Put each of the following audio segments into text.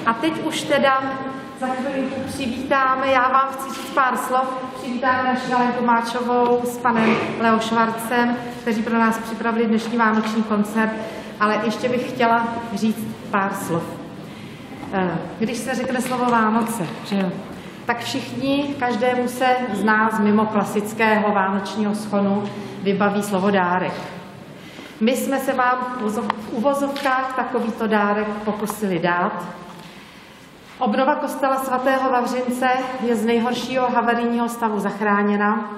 A teď už teda za chvilinku přivítáme, já vám chci říct pár slov, přivítáme naši Alenku Máčovou s panem Leo Schwartzem, kteří pro nás připravili dnešní vánoční koncert, ale ještě bych chtěla říct pár slov. Když se řekne slovo Vánoce, že jo, tak všichni, každému se z nás mimo klasického vánočního shonu vybaví slovo dárek. My jsme se vám v uvozovkách takovýto dárek pokusili dát. Obnova kostela svatého Vavřince je z nejhoršího havarijního stavu zachráněna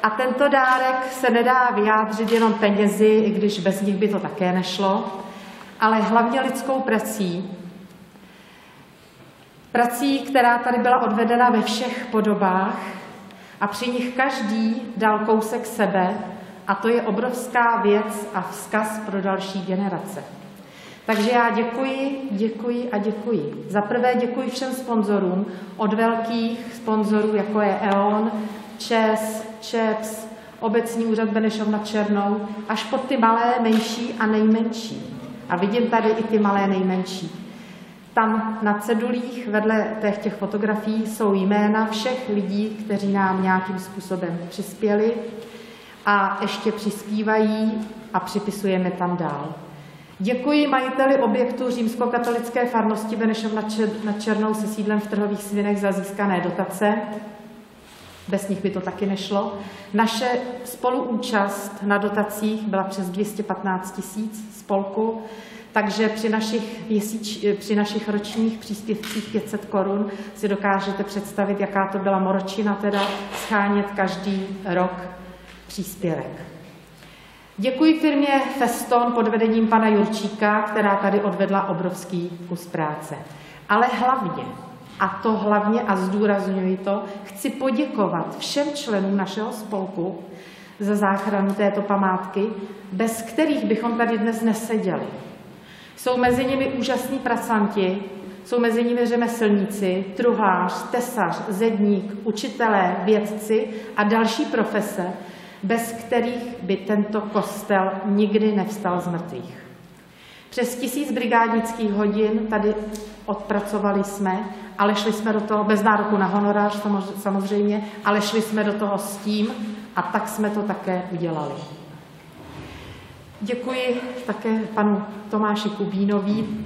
a tento dárek se nedá vyjádřit jenom penězi, i když bez nich by to také nešlo, ale hlavně lidskou prací. Prací, která tady byla odvedena ve všech podobách a při nich každý dal kousek sebe a to je obrovská věc a vzkaz pro další generace. Takže já děkuji a děkuji. Za prvé děkuji všem sponzorům, od velkých sponzorů, jako je E.ON, ČES, ČEPS, Obecní úřad Benešov nad Černou, až po ty malé, menší a nejmenší. A vidím tady i ty malé nejmenší. Tam na cedulích vedle těch fotografií jsou jména všech lidí, kteří nám nějakým způsobem přispěli a ještě přispívají a připisujeme tam dál. Děkuji majiteli objektu římskokatolické farnosti Benešov nad Černou se sídlem v Trhových Svinech za získané dotace. Bez nich by to taky nešlo. Naše spoluúčast na dotacích byla přes 215 000 spolku, takže při našich ročních příspěvcích 500 korun si dokážete představit, jaká to byla moročina teda schánět každý rok příspěvek. Děkuji firmě Feston pod vedením pana Jurčíka, která tady odvedla obrovský kus práce. Ale hlavně, a zdůrazňuji to, chci poděkovat všem členům našeho spolku za záchranu této památky, bez kterých bychom tady dnes neseděli. Jsou mezi nimi úžasní pracanti, jsou mezi nimi řemeslníci, truhlář, tesař, zedník, učitelé, vědci a další profese, bez kterých by tento kostel nikdy nevstal z mrtvých. Přes 1000 brigádnických hodin tady odpracovali jsme, ale šli jsme do toho, bez nároku na honorář samozřejmě, ale šli jsme do toho s tím a tak jsme to také udělali. Děkuji také panu Tomáši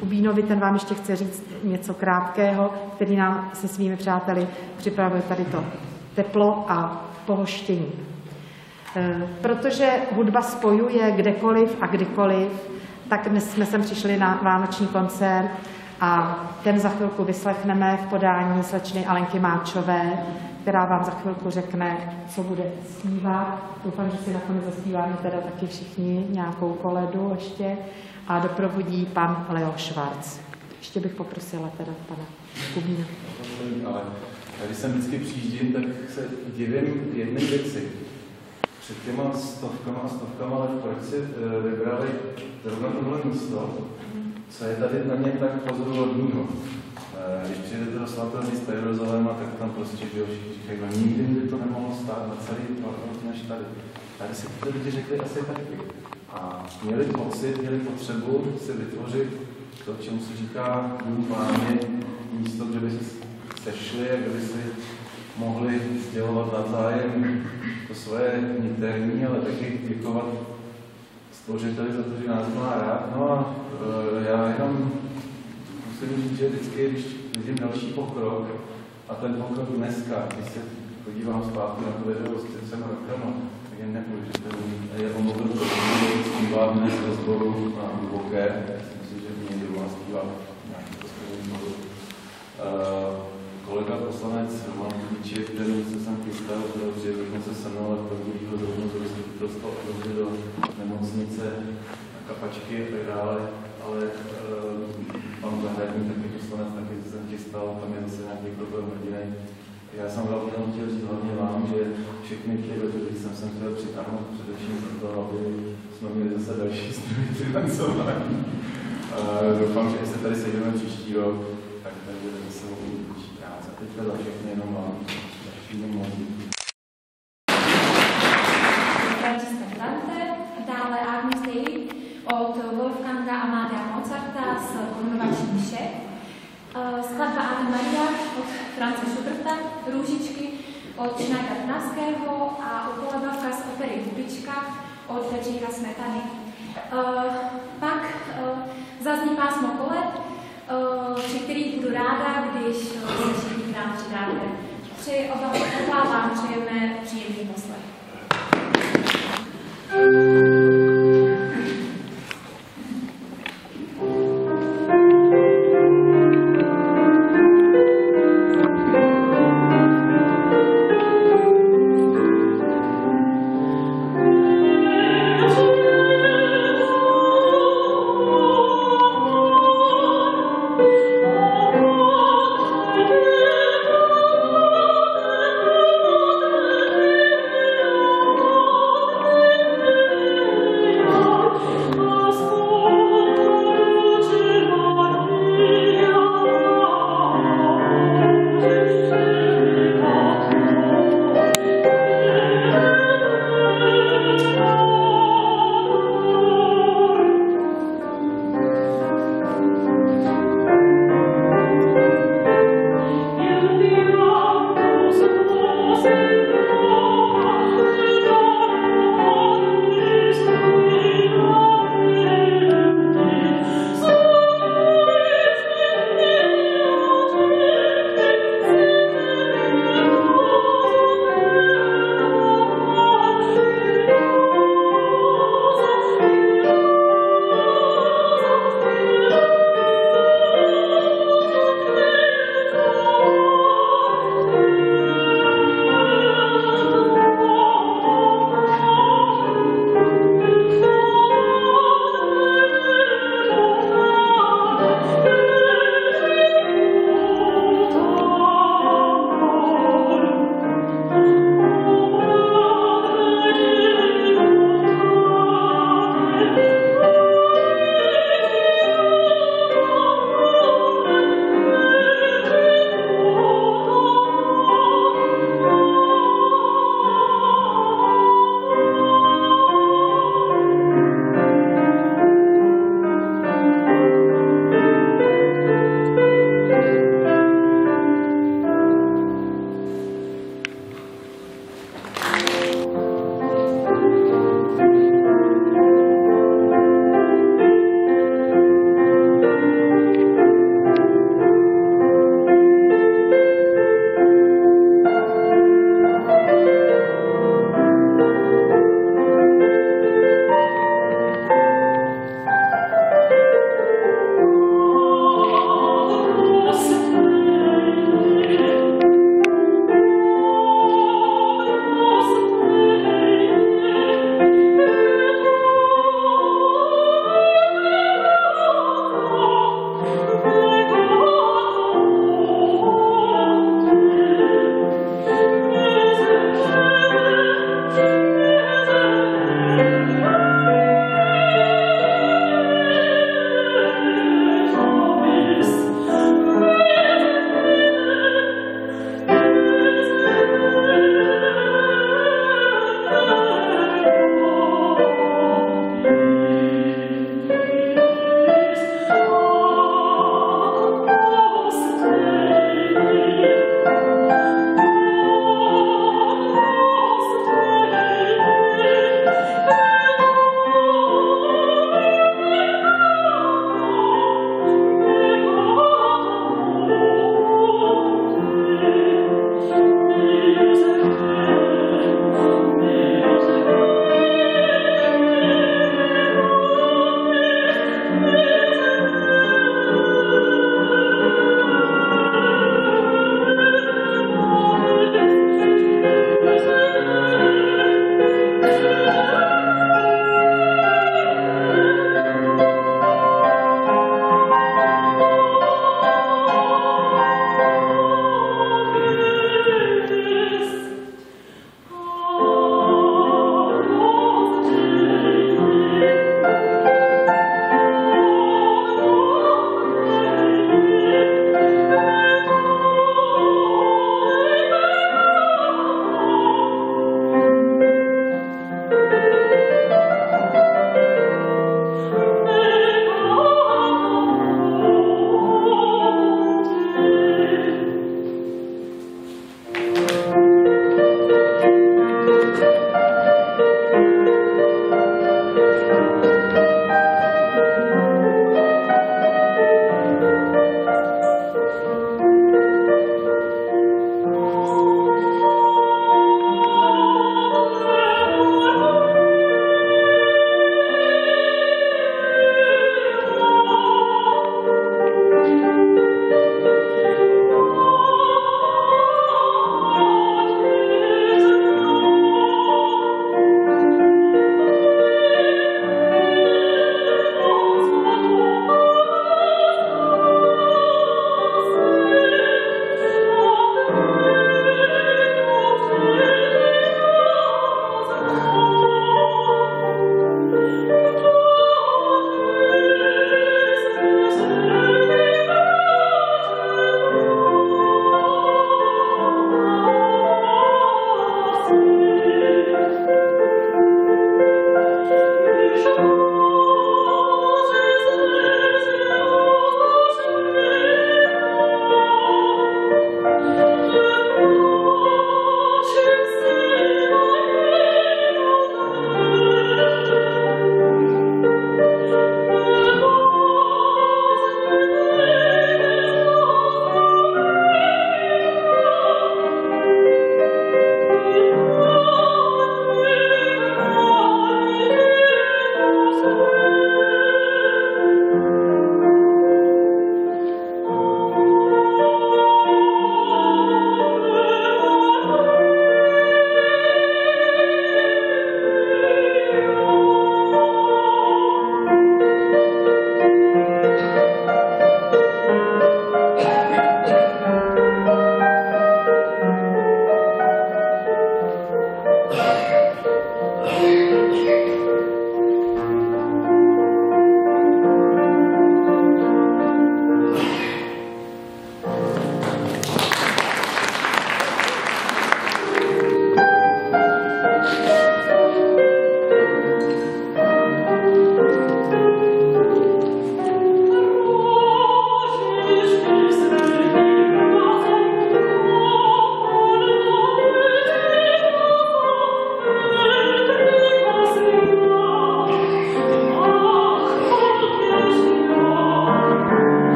Kubínovi, ten vám ještě chce říct něco krátkého, který nám se svými přáteli připravuje tady to teplo a pohoštění. Protože hudba spojuje kdekoliv a kdykoliv, tak my jsme sem přišli na vánoční koncert a ten za chvilku vyslechneme v podání slečny Alenky Máčové, která vám za chvilku řekne, co bude zpívat. Doufám, že si nakonec zaspíváme teda taky všichni nějakou koledu ještě a doprovodí pan Leo Schwartz. Ještě bych poprosila teda pana Kubína. Ale když sem vždycky přijíždím, tak se divím jedné věci. Před těma stovkama let proč si vybrali zrovna tohle místo, co je tady na něm tak pozoruhodného. Když přijdete do svatého města Jeruzaléma, tak tam prostě všichni říkají, no nikdy by to nemohlo stát na celý rok než tady. Tady si ty lidi řekli asi taky. A měli pocit, měli potřebu si vytvořit to, čemu se říká dům Páně, místo, kde by se sešli a kde by si mohli sdělovat navzájem to svoje niterní, ale taky děkovat stvořiteli za to, že nás má rád. No a já jenom musím říct, že vždycky, když vidím další pokrok, a ten pokrok dneska, když se podívám zpátky na to video s 30 rokama, tak je neuvěřitelný. Je omluvil to, že zpívá dnes ve sboru na Hluboké. Myslím si, že někdo u nás zpívá nějaký poslední sboru. Kolega poslanec Roman Kubíček, který se sem chystal, že se se mnou, ale prvního zrovna dostal do nemocnice na kapačky a tak dále, ale pan Zahradník, taky poslanec, taky se sem chystal, tam je zase nějaký problém rodiny. Já jsem hlavně chtěl říct hlavně vám, že všechny ty lidi, když jsem sem chtěl přitáhnout především za to, aby jsme měli zase další zdroje financování. Doufám, že když se tady sejdeme příští rok, tak tady bude zase větší práce. Teďka za všechny jenom vám. Dále Agnus Dei od Wolfganga Amadea Mozarta z korunovační mše. France Schuberta, Růžičky od Šnáka Trnavského a Upolebavka z opery Hubička od Bedřicha Smetany. Pak zazní pásmo Koleb, při kterých budu ráda, když se všichni k nám přidáte. Oba vám přejeme příjemný poslech. Oh,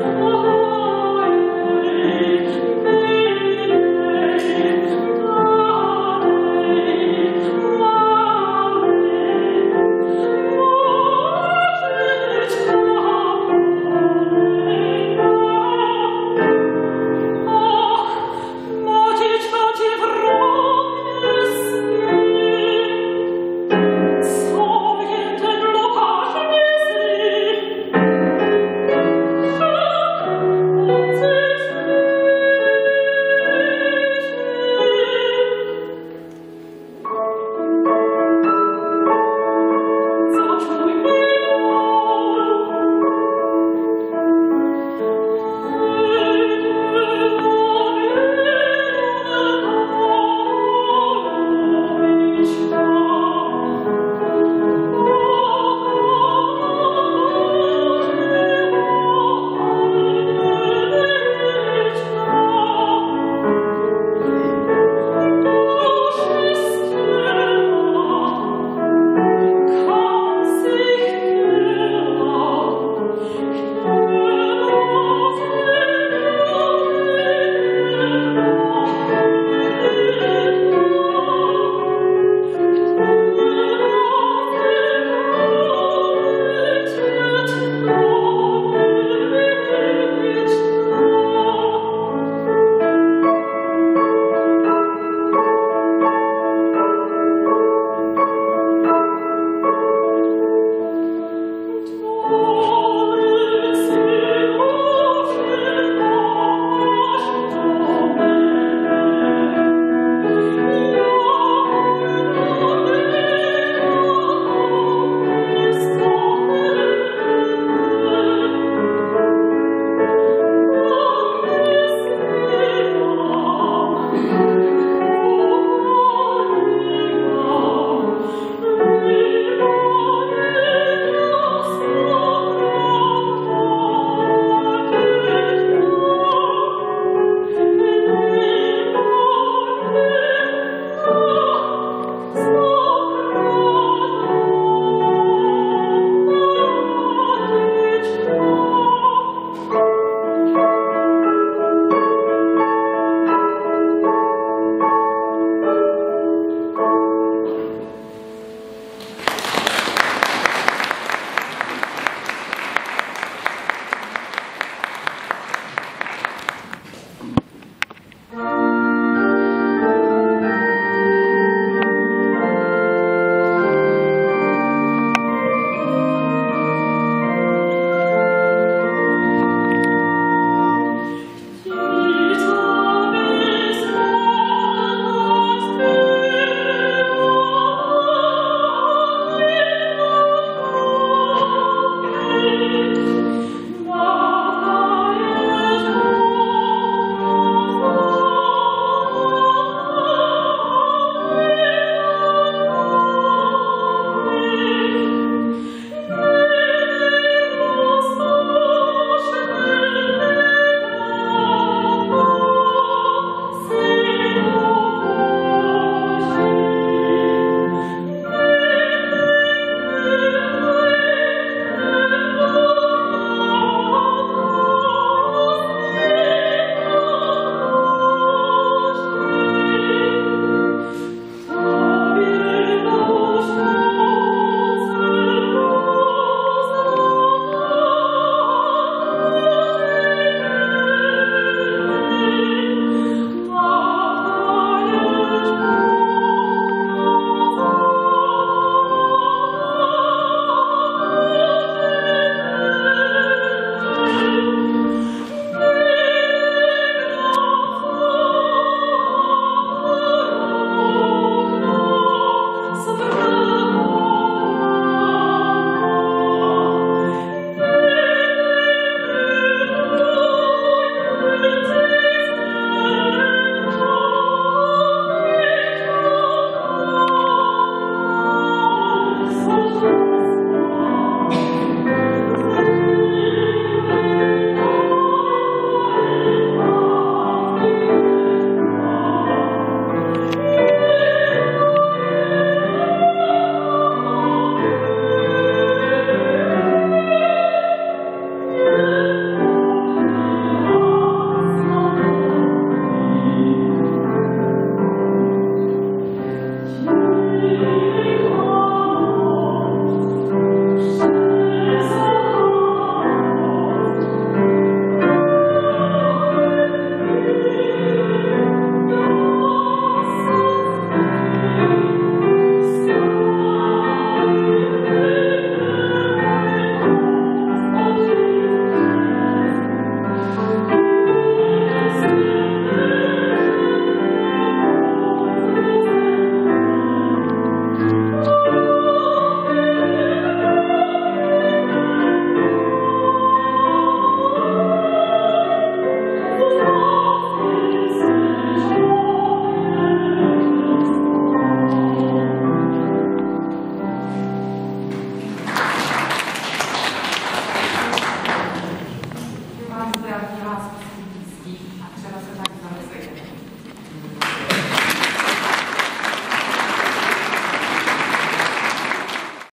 Oh